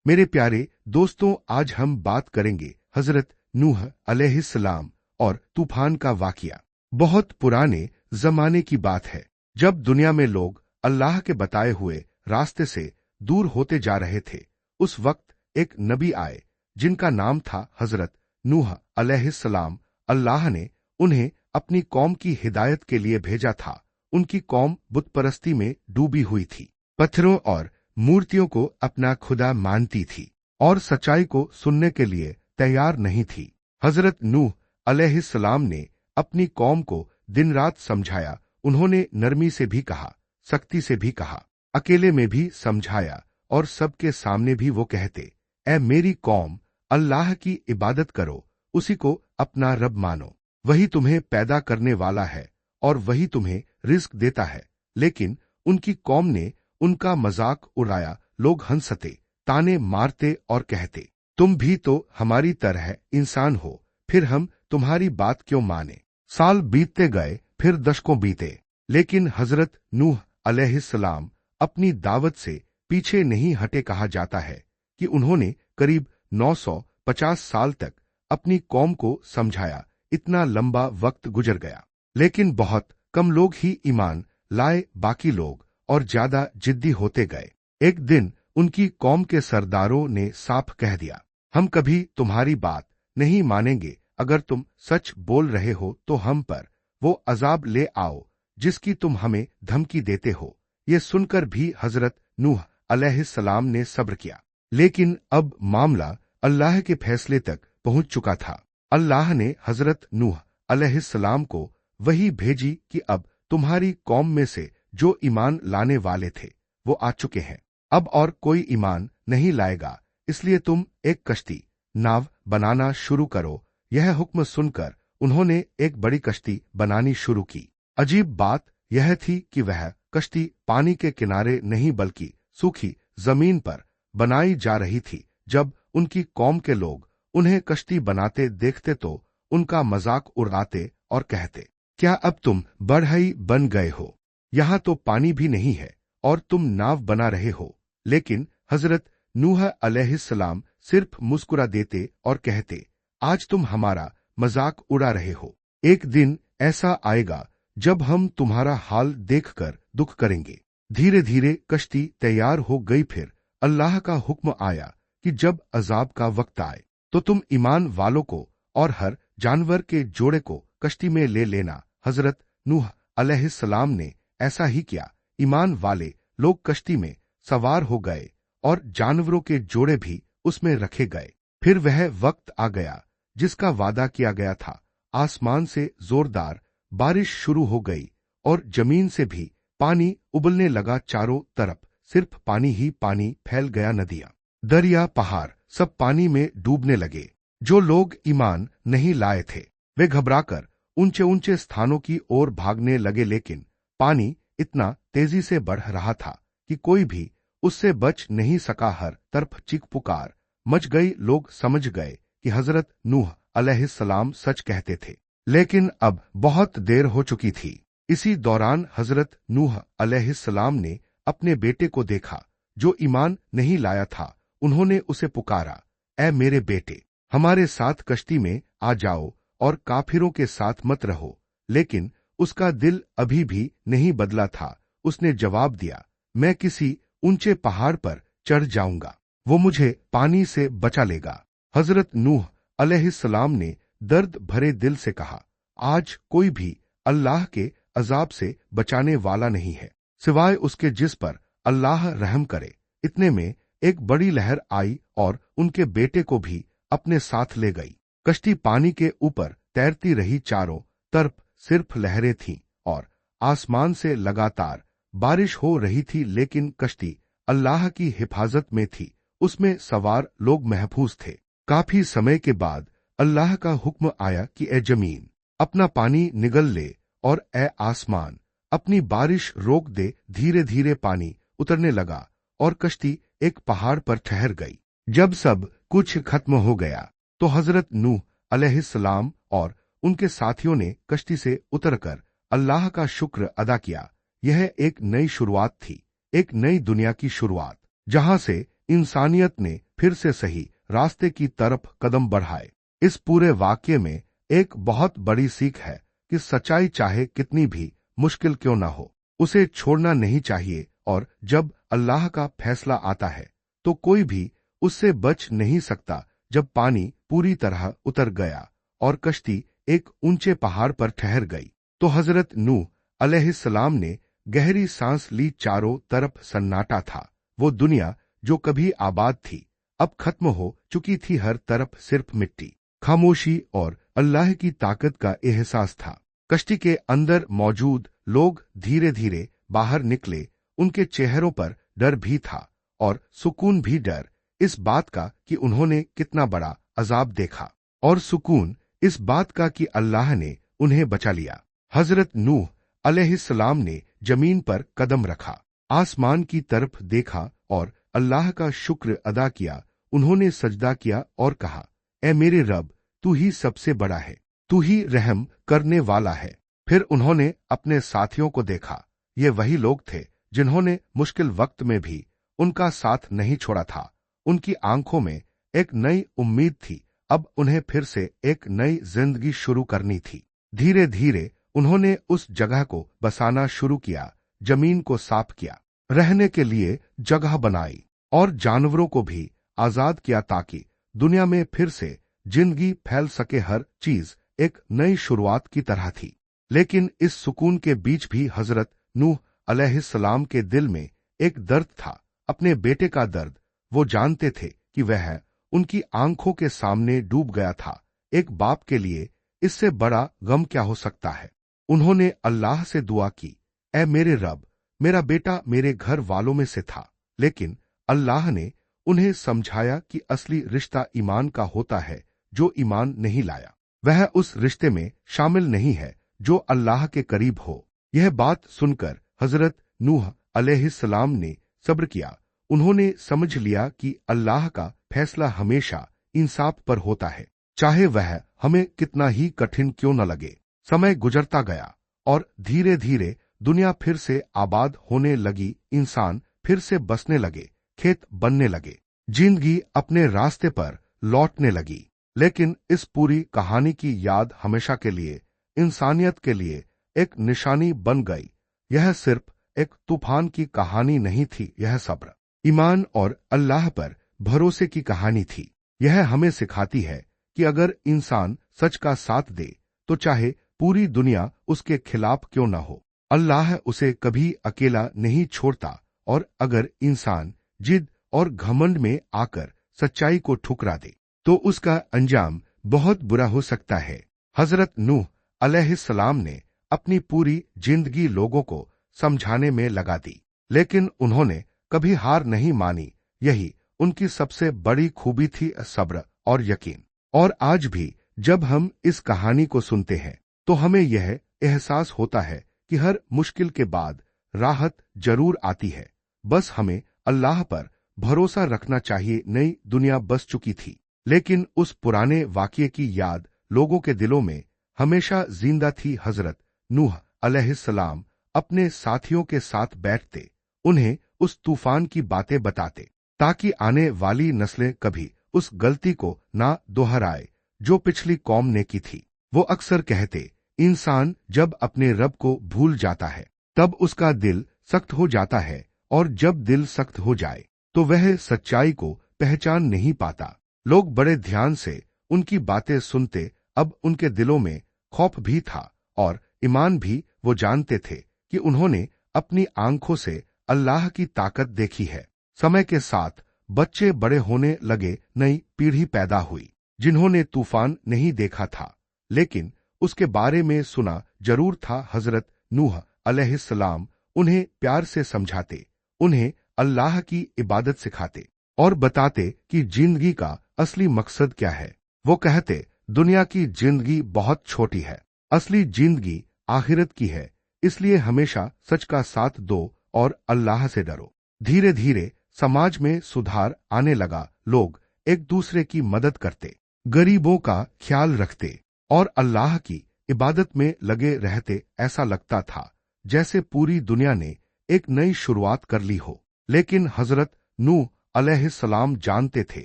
मेरे प्यारे दोस्तों, आज हम बात करेंगे हजरत नूह अलैहिस्सलाम और तूफान का वाकया। बहुत पुराने जमाने की बात है, जब दुनिया में लोग अल्लाह के बताए हुए रास्ते से दूर होते जा रहे थे। उस वक्त एक नबी आए जिनका नाम था हजरत नूह अलैहिस्सलाम। अल्लाह ने उन्हें अपनी कौम की हिदायत के लिए भेजा था। उनकी कौम बुत परस्ती में डूबी हुई थी, पत्थरों और मूर्तियों को अपना खुदा मानती थी और सच्चाई को सुनने के लिए तैयार नहीं थी। हजरत नूह अलैहिस्सलाम ने अपनी कौम को दिन रात समझाया। उन्होंने नरमी से भी कहा, सख्ती से भी कहा, अकेले में भी समझाया और सबके सामने भी वो कहते, ऐ मेरी कौम, अल्लाह की इबादत करो, उसी को अपना रब मानो। वही तुम्हें पैदा करने वाला है और वही तुम्हें रिज्क देता है। लेकिन उनकी कौम ने उनका मजाक उड़ाया। लोग हंसते, ताने मारते और कहते, तुम भी तो हमारी तरह इंसान हो, फिर हम तुम्हारी बात क्यों माने। साल बीतते गए, फिर दशकों बीते, लेकिन हजरत नूह अलैहिस्सलाम अपनी दावत से पीछे नहीं हटे। कहा जाता है कि उन्होंने करीब 950 साल तक अपनी कौम को समझाया। इतना लंबा वक्त गुजर गया, लेकिन बहुत कम लोग ही ईमान लाए। बाकी लोग और ज्यादा जिद्दी होते गए। एक दिन उनकी कौम के सरदारों ने साफ कह दिया, हम कभी तुम्हारी बात नहीं मानेंगे। अगर तुम सच बोल रहे हो तो हम पर वो अजाब ले आओ जिसकी तुम हमें धमकी देते हो। ये सुनकर भी हजरत नूह अलैहिस्सलाम ने सब्र किया, लेकिन अब मामला अल्लाह के फैसले तक पहुंच चुका था। अल्लाह ने हजरत नूह अलैहिस्सलाम को वही भेजी कि अब तुम्हारी कौम में से जो ईमान लाने वाले थे वो आ चुके हैं। अब और कोई ईमान नहीं लाएगा, इसलिए तुम एक कश्ती नाव बनाना शुरू करो। यह हुक्म सुनकर उन्होंने एक बड़ी कश्ती बनानी शुरू की। अजीब बात यह थी कि वह कश्ती पानी के किनारे नहीं बल्कि सूखी जमीन पर बनाई जा रही थी। जब उनकी कौम के लोग उन्हें कश्ती बनाते देखते तो उनका मजाक उड़ाते और कहते, क्या अब तुम बढ़ई बन गए हो? यहां तो पानी भी नहीं है और तुम नाव बना रहे हो। लेकिन हजरत नूह अलैहिस्सलाम सिर्फ मुस्कुरा देते और कहते, आज तुम हमारा मजाक उड़ा रहे हो। एक दिन ऐसा आएगा जब हम तुम्हारा हाल देखकर दुख करेंगे। धीरे धीरे कश्ती तैयार हो गई। फिर अल्लाह का हुक्म आया कि जब अजाब का वक्त आए तो तुम ईमान वालों को और हर जानवर के जोड़े को कश्ती में ले लेना। हजरत नूह अलैहिस्सलाम ने ऐसा ही किया। ईमान वाले लोग कश्ती में सवार हो गए और जानवरों के जोड़े भी उसमें रखे गए। फिर वह वक्त आ गया जिसका वादा किया गया था। आसमान से जोरदार बारिश शुरू हो गई और जमीन से भी पानी उबलने लगा। चारों तरफ सिर्फ पानी ही पानी फैल गया। नदियां, दरिया, पहाड़ सब पानी में डूबने लगे। जो लोग ईमान नहीं लाए थे वे घबराकर ऊंचे ऊंचे स्थानों की ओर भागने लगे, लेकिन पानी इतना तेजी से बढ़ रहा था कि कोई भी उससे बच नहीं सका। हर तरफ चीख पुकार मच गई। लोग समझ गए कि हजरत नूह अलैहिस्सलाम सच कहते थे, लेकिन अब बहुत देर हो चुकी थी। इसी दौरान हजरत नूह अलैहिस्सलाम ने अपने बेटे को देखा जो ईमान नहीं लाया था। उन्होंने उसे पुकारा, ऐ मेरे बेटे, हमारे साथ कश्ती में आ जाओ और काफिरों के साथ मत रहो। लेकिन उसका दिल अभी भी नहीं बदला था। उसने जवाब दिया, मैं किसी ऊंचे पहाड़ पर चढ़ जाऊंगा, वो मुझे पानी से बचा लेगा। हजरत नूह अलैहिस्सलाम ने दर्द भरे दिल से कहा, आज कोई भी अल्लाह के अजाब से बचाने वाला नहीं है सिवाय उसके जिस पर अल्लाह रहम करे। इतने में एक बड़ी लहर आई और उनके बेटे को भी अपने साथ ले गई। कश्ती पानी के ऊपर तैरती रही। चारों तरफ सिर्फ लहरें थीं और आसमान से लगातार बारिश हो रही थी, लेकिन कश्ती अल्लाह की हिफाजत में थी। उसमें सवार लोग महफूज थे। काफी समय के बाद अल्लाह का हुक्म आया कि ए जमीन, अपना पानी निगल ले और ए आसमान, अपनी बारिश रोक दे। धीरे धीरे पानी उतरने लगा और कश्ती एक पहाड़ पर ठहर गई। जब सब कुछ खत्म हो गया तो हजरत नूह अलैहिस्सलाम और उनके साथियों ने कश्ती से उतरकर अल्लाह का शुक्र अदा किया। यह एक नई शुरुआत थी, एक नई दुनिया की शुरुआत, जहां से इंसानियत ने फिर से सही रास्ते की तरफ कदम बढ़ाए। इस पूरे वाक्य में एक बहुत बड़ी सीख है कि सच्चाई चाहे कितनी भी मुश्किल क्यों न हो, उसे छोड़ना नहीं चाहिए, और जब अल्लाह का फैसला आता है तो कोई भी उससे बच नहीं सकता। जब पानी पूरी तरह उतर गया और कश्ती एक ऊंचे पहाड़ पर ठहर गई तो हजरत नूह अलैहिस्सलाम ने गहरी सांस ली। चारों तरफ सन्नाटा था। वो दुनिया जो कभी आबाद थी अब खत्म हो चुकी थी। हर तरफ सिर्फ मिट्टी, खामोशी और अल्लाह की ताकत का एहसास था। कश्ती के अंदर मौजूद लोग धीरे धीरे बाहर निकले। उनके चेहरों पर डर भी था और सुकून भी। डर इस बात का कि उन्होंने कितना बड़ा अजाब देखा, और सुकून इस बात का कि अल्लाह ने उन्हें बचा लिया। हजरत नूह अलैहिस्सलाम ने जमीन पर कदम रखा, आसमान की तरफ देखा और अल्लाह का शुक्र अदा किया। उन्होंने सजदा किया और कहा, ए मेरे रब, तू ही सबसे बड़ा है, तू ही रहम करने वाला है। फिर उन्होंने अपने साथियों को देखा। ये वही लोग थे जिन्होंने मुश्किल वक्त में भी उनका साथ नहीं छोड़ा था। उनकी आंखों में एक नई उम्मीद थी। अब उन्हें फिर से एक नई जिंदगी शुरू करनी थी। धीरे धीरे उन्होंने उस जगह को बसाना शुरू किया, जमीन को साफ किया, रहने के लिए जगह बनाई और जानवरों को भी आजाद किया ताकि दुनिया में फिर से जिंदगी फैल सके। हर चीज एक नई शुरुआत की तरह थी। लेकिन इस सुकून के बीच भी हजरत नूह अलैहिस्सलाम के दिल में एक दर्द था, अपने बेटे का दर्द। वो जानते थे कि वह उनकी आंखों के सामने डूब गया था। एक बाप के लिए इससे बड़ा गम क्या हो सकता है। उन्होंने अल्लाह से दुआ की, ऐ मेरे रब, मेरा बेटा मेरे घर वालों में से था। लेकिन अल्लाह ने उन्हें समझाया कि असली रिश्ता ईमान का होता है। जो ईमान नहीं लाया वह उस रिश्ते में शामिल नहीं है जो अल्लाह के करीब हो। यह बात सुनकर हजरत नूह अलैहिस्सलाम ने सब्र किया। उन्होंने समझ लिया कि अल्लाह का फैसला हमेशा इंसाफ पर होता है, चाहे वह हमें कितना ही कठिन क्यों न लगे। समय गुजरता गया और धीरे धीरे दुनिया फिर से आबाद होने लगी। इंसान फिर से बसने लगे, खेत बनने लगे, जिंदगी अपने रास्ते पर लौटने लगी। लेकिन इस पूरी कहानी की याद हमेशा के लिए इंसानियत के लिए एक निशानी बन गई। यह सिर्फ एक तूफान की कहानी नहीं थी, यह सब्र, ईमान और अल्लाह पर भरोसे की कहानी थी। यह हमें सिखाती है कि अगर इंसान सच का साथ दे तो चाहे पूरी दुनिया उसके खिलाफ क्यों न हो, अल्लाह उसे कभी अकेला नहीं छोड़ता। और अगर इंसान जिद और घमंड में आकर सच्चाई को ठुकरा दे तो उसका अंजाम बहुत बुरा हो सकता है। हजरत नूह अलैहिस्सलाम ने अपनी पूरी जिंदगी लोगों को समझाने में लगा दी, लेकिन उन्होंने कभी हार नहीं मानी। यही उनकी सबसे बड़ी खूबी थी, सब्र और यकीन। और आज भी जब हम इस कहानी को सुनते हैं तो हमें यह एहसास होता है कि हर मुश्किल के बाद राहत जरूर आती है। बस हमें अल्लाह पर भरोसा रखना चाहिए। नई दुनिया बस चुकी थी, लेकिन उस पुराने वाक़ये की याद लोगों के दिलों में हमेशा जिंदा थी। हजरत नूह अलैहिस्सलाम अपने साथियों के साथ बैठते, उन्हें उस तूफान की बातें बताते ताकि आने वाली नस्लें कभी उस गलती को ना दोहराए जो पिछली कौम ने की थी। वो अक्सर कहते, इंसान जब अपने रब को भूल जाता है तब उसका दिल सख्त हो जाता है, और जब दिल सख्त हो जाए तो वह सच्चाई को पहचान नहीं पाता। लोग बड़े ध्यान से उनकी बातें सुनते। अब उनके दिलों में खौफ भी था और ईमान भी। वो जानते थे कि उन्होंने अपनी आंखों से अल्लाह की ताकत देखी है। समय के साथ बच्चे बड़े होने लगे, नई पीढ़ी पैदा हुई जिन्होंने तूफान नहीं देखा था लेकिन उसके बारे में सुना जरूर था। हजरत नूह अलैहिस्सलाम उन्हें प्यार से समझाते, उन्हें अल्लाह की इबादत सिखाते और बताते कि जिंदगी का असली मकसद क्या है। वो कहते, दुनिया की जिंदगी बहुत छोटी है, असली जिंदगी आखिरत की है, इसलिए हमेशा सच का साथ दो और अल्लाह से डरो। धीरे धीरे समाज में सुधार आने लगा। लोग एक दूसरे की मदद करते, गरीबों का ख्याल रखते और अल्लाह की इबादत में लगे रहते। ऐसा लगता था जैसे पूरी दुनिया ने एक नई शुरुआत कर ली हो। लेकिन हजरत नूह अलैहिस्सलाम जानते थे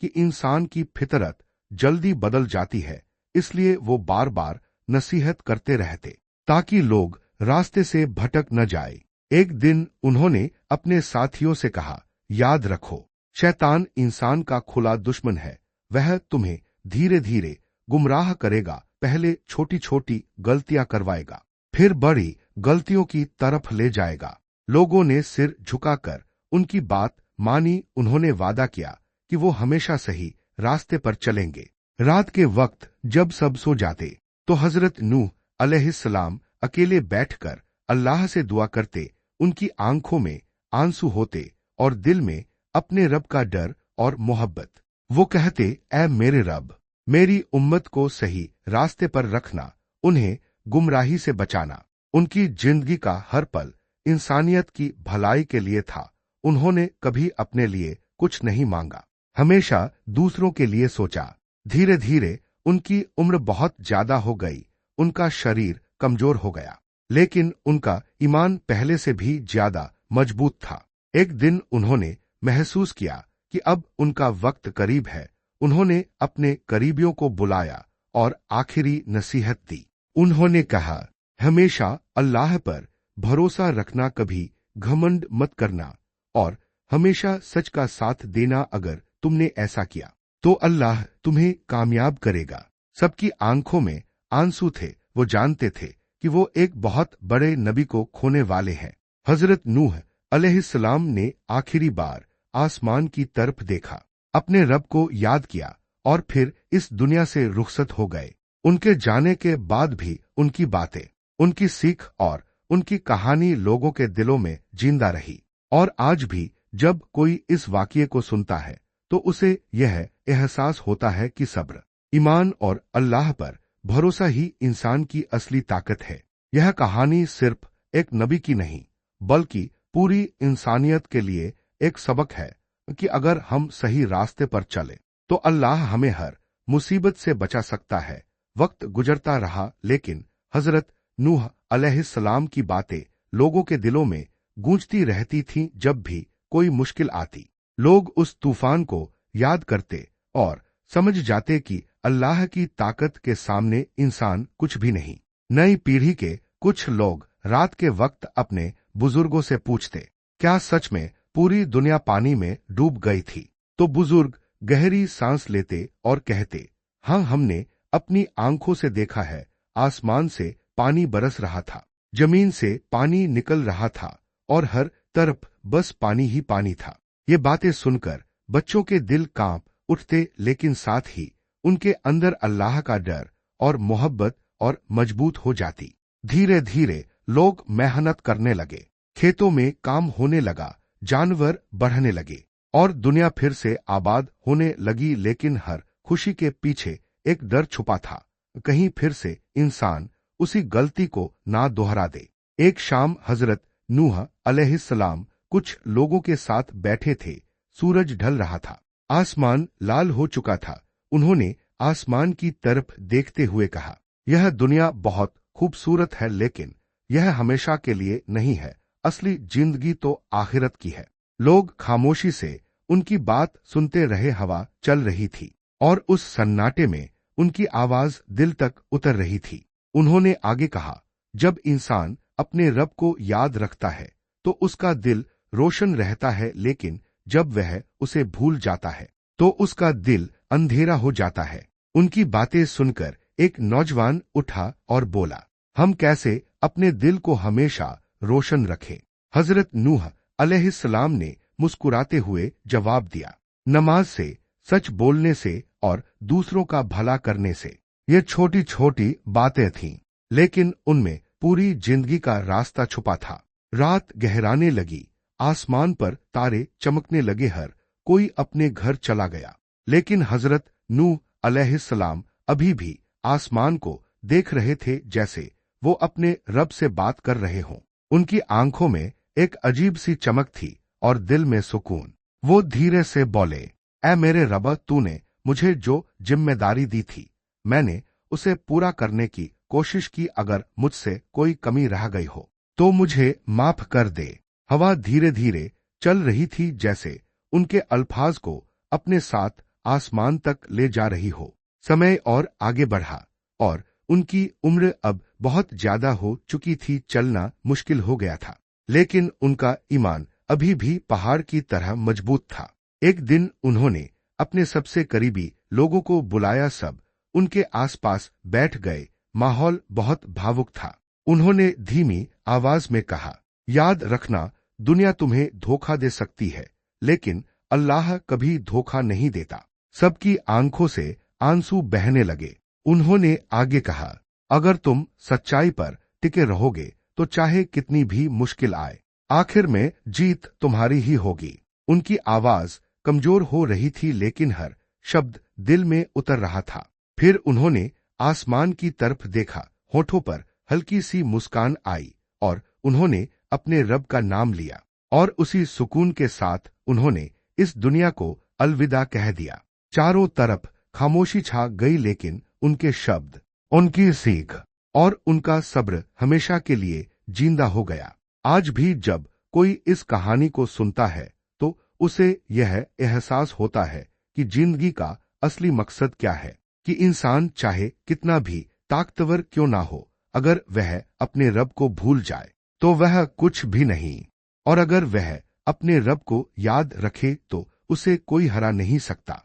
कि इंसान की फितरत जल्दी बदल जाती है, इसलिए वो बार बार नसीहत करते रहते ताकि लोग रास्ते से भटक न जाए। एक दिन उन्होंने अपने साथियों से कहा, याद रखो, शैतान इंसान का खुला दुश्मन है। वह तुम्हें धीरे धीरे गुमराह करेगा। पहले छोटी छोटी गलतियां करवाएगा, फिर बड़ी गलतियों की तरफ ले जाएगा। लोगों ने सिर झुकाकर उनकी बात मानी। उन्होंने वादा किया कि वो हमेशा सही रास्ते पर चलेंगे। रात के वक्त जब सब सो जाते तो हजरत नूह अलैहिस्सलाम अकेले बैठकर अल्लाह से दुआ करते। उनकी आंखों में आंसू होते और दिल में अपने रब का डर और मोहब्बत। वो कहते, ऐ मेरे रब, मेरी उम्मत को सही रास्ते पर रखना, उन्हें गुमराही से बचाना। उनकी जिंदगी का हर पल इंसानियत की भलाई के लिए था। उन्होंने कभी अपने लिए कुछ नहीं मांगा, हमेशा दूसरों के लिए सोचा। धीरे धीरे उनकी उम्र बहुत ज्यादा हो गई, उनका शरीर कमजोर हो गया, लेकिन उनका ईमान पहले से भी ज्यादा मजबूत था। एक दिन उन्होंने महसूस किया कि अब उनका वक्त करीब है। उन्होंने अपने करीबियों को बुलाया और आखिरी नसीहत दी। उन्होंने कहा, हमेशा अल्लाह पर भरोसा रखना, कभी घमंड मत करना और हमेशा सच का साथ देना। अगर तुमने ऐसा किया तो अल्लाह तुम्हें कामयाब करेगा। सबकी आंखों में आंसू थे। वो जानते थे कि वो एक बहुत बड़े नबी को खोने वाले हैं। हजरत नूह अलैहिस्सलाम ने आखिरी बार आसमान की तरफ देखा, अपने रब को याद किया और फिर इस दुनिया से रुखसत हो गए। उनके जाने के बाद भी उनकी बातें, उनकी सीख और उनकी कहानी लोगों के दिलों में जिंदा रही। और आज भी जब कोई इस वाकये को सुनता है तो उसे यह एहसास होता है कि सब्र, ईमान और अल्लाह पर भरोसा ही इंसान की असली ताकत है। यह कहानी सिर्फ एक नबी की नहीं, बल्कि पूरी इंसानियत के लिए एक सबक है कि अगर हम सही रास्ते पर चले तो अल्लाह हमें हर मुसीबत से बचा सकता है। वक्त गुजरता रहा, लेकिन हजरत नूह अलैहिस्सलाम की बातें लोगों के दिलों में गूंजती रहती थीं। जब भी कोई मुश्किल आती, लोग उस तूफान को याद करते और समझ जाते कि अल्लाह की ताकत के सामने इंसान कुछ भी नहीं। नई पीढ़ी के कुछ लोग रात के वक्त अपने बुजुर्गों से पूछते, क्या सच में पूरी दुनिया पानी में डूब गई थी? तो बुजुर्ग गहरी सांस लेते और कहते, हाँ, हमने अपनी आंखों से देखा है। आसमान से पानी बरस रहा था, जमीन से पानी निकल रहा था और हर तरफ बस पानी ही पानी था। ये बातें सुनकर बच्चों के दिल कांप उठते, लेकिन साथ ही उनके अंदर अल्लाह का डर और मोहब्बत और मजबूत हो जाती। धीरे धीरे लोग मेहनत करने लगे, खेतों में काम होने लगा, जानवर बढ़ने लगे और दुनिया फिर से आबाद होने लगी। लेकिन हर खुशी के पीछे एक डर छुपा था, कहीं फिर से इंसान उसी गलती को ना दोहरा दे। एक शाम हजरत नूह अलैहिस्सलाम कुछ लोगों के साथ बैठे थे। सूरज ढल रहा था, आसमान लाल हो चुका था। उन्होंने आसमान की तरफ देखते हुए कहा, यह दुनिया बहुत खूबसूरत है, लेकिन यह हमेशा के लिए नहीं है। असली जिंदगी तो आखिरत की है। लोग खामोशी से उनकी बात सुनते रहे। हवा चल रही थी और उस सन्नाटे में उनकी आवाज दिल तक उतर रही थी। उन्होंने आगे कहा, जब इंसान अपने रब को याद रखता है तो उसका दिल रोशन रहता है, लेकिन जब वह उसे भूल जाता है तो उसका दिल अंधेरा हो जाता है। उनकी बातें सुनकर एक नौजवान उठा और बोला, हम कैसे अपने दिल को हमेशा रोशन रखें? हजरत नूह अलैहिस्सलाम ने मुस्कुराते हुए जवाब दिया, नमाज से, सच बोलने से और दूसरों का भला करने से। ये छोटी छोटी बातें थीं, लेकिन उनमें पूरी जिंदगी का रास्ता छुपा था। रात गहराने लगी, आसमान पर तारे चमकने लगे, हर कोई अपने घर चला गया। लेकिन हजरत नूह अलैहिस्सलाम अभी भी आसमान को देख रहे थे, जैसे वो अपने रब से बात कर रहे हों। उनकी आंखों में एक अजीब सी चमक थी और दिल में सुकून। वो धीरे से बोले, ऐ मेरे रब, तूने मुझे जो जिम्मेदारी दी थी, मैंने उसे पूरा करने की कोशिश की। अगर मुझसे कोई कमी रह गई हो तो मुझे माफ कर दे। हवा धीरे धीरे चल रही थी, जैसे उनके अल्फाज को अपने साथ आसमान तक ले जा रही हो। समय और आगे बढ़ा और उनकी उम्र अब बहुत ज्यादा हो चुकी थी, चलना मुश्किल हो गया था, लेकिन उनका ईमान अभी भी पहाड़ की तरह मजबूत था। एक दिन उन्होंने अपने सबसे करीबी लोगों को बुलाया, सब उनके आसपास बैठ गए। माहौल बहुत भावुक था। उन्होंने धीमी आवाज में कहा, याद रखना, दुनिया तुम्हें धोखा दे सकती है, लेकिन अल्लाह कभी धोखा नहीं देता। सबकी आंखों से आंसू बहने लगे। उन्होंने आगे कहा, अगर तुम सच्चाई पर टिके रहोगे तो चाहे कितनी भी मुश्किल आए, आखिर में जीत तुम्हारी ही होगी। उनकी आवाज कमजोर हो रही थी, लेकिन हर शब्द दिल में उतर रहा था। फिर उन्होंने आसमान की तरफ देखा, होठों पर हल्की सी मुस्कान आई और उन्होंने अपने रब का नाम लिया, और उसी सुकून के साथ उन्होंने इस दुनिया को अलविदा कह दिया। चारों तरफ खामोशी छा गई, लेकिन उनके शब्द, उनकी सीख और उनका सब्र हमेशा के लिए जिंदा हो गया। आज भी जब कोई इस कहानी को सुनता है तो उसे यह एहसास होता है कि जिंदगी का असली मकसद क्या है, कि इंसान चाहे कितना भी ताकतवर क्यों ना हो, अगर वह अपने रब को भूल जाए तो वह कुछ भी नहीं, और अगर वह अपने रब को याद रखे तो उसे कोई हरा नहीं सकता।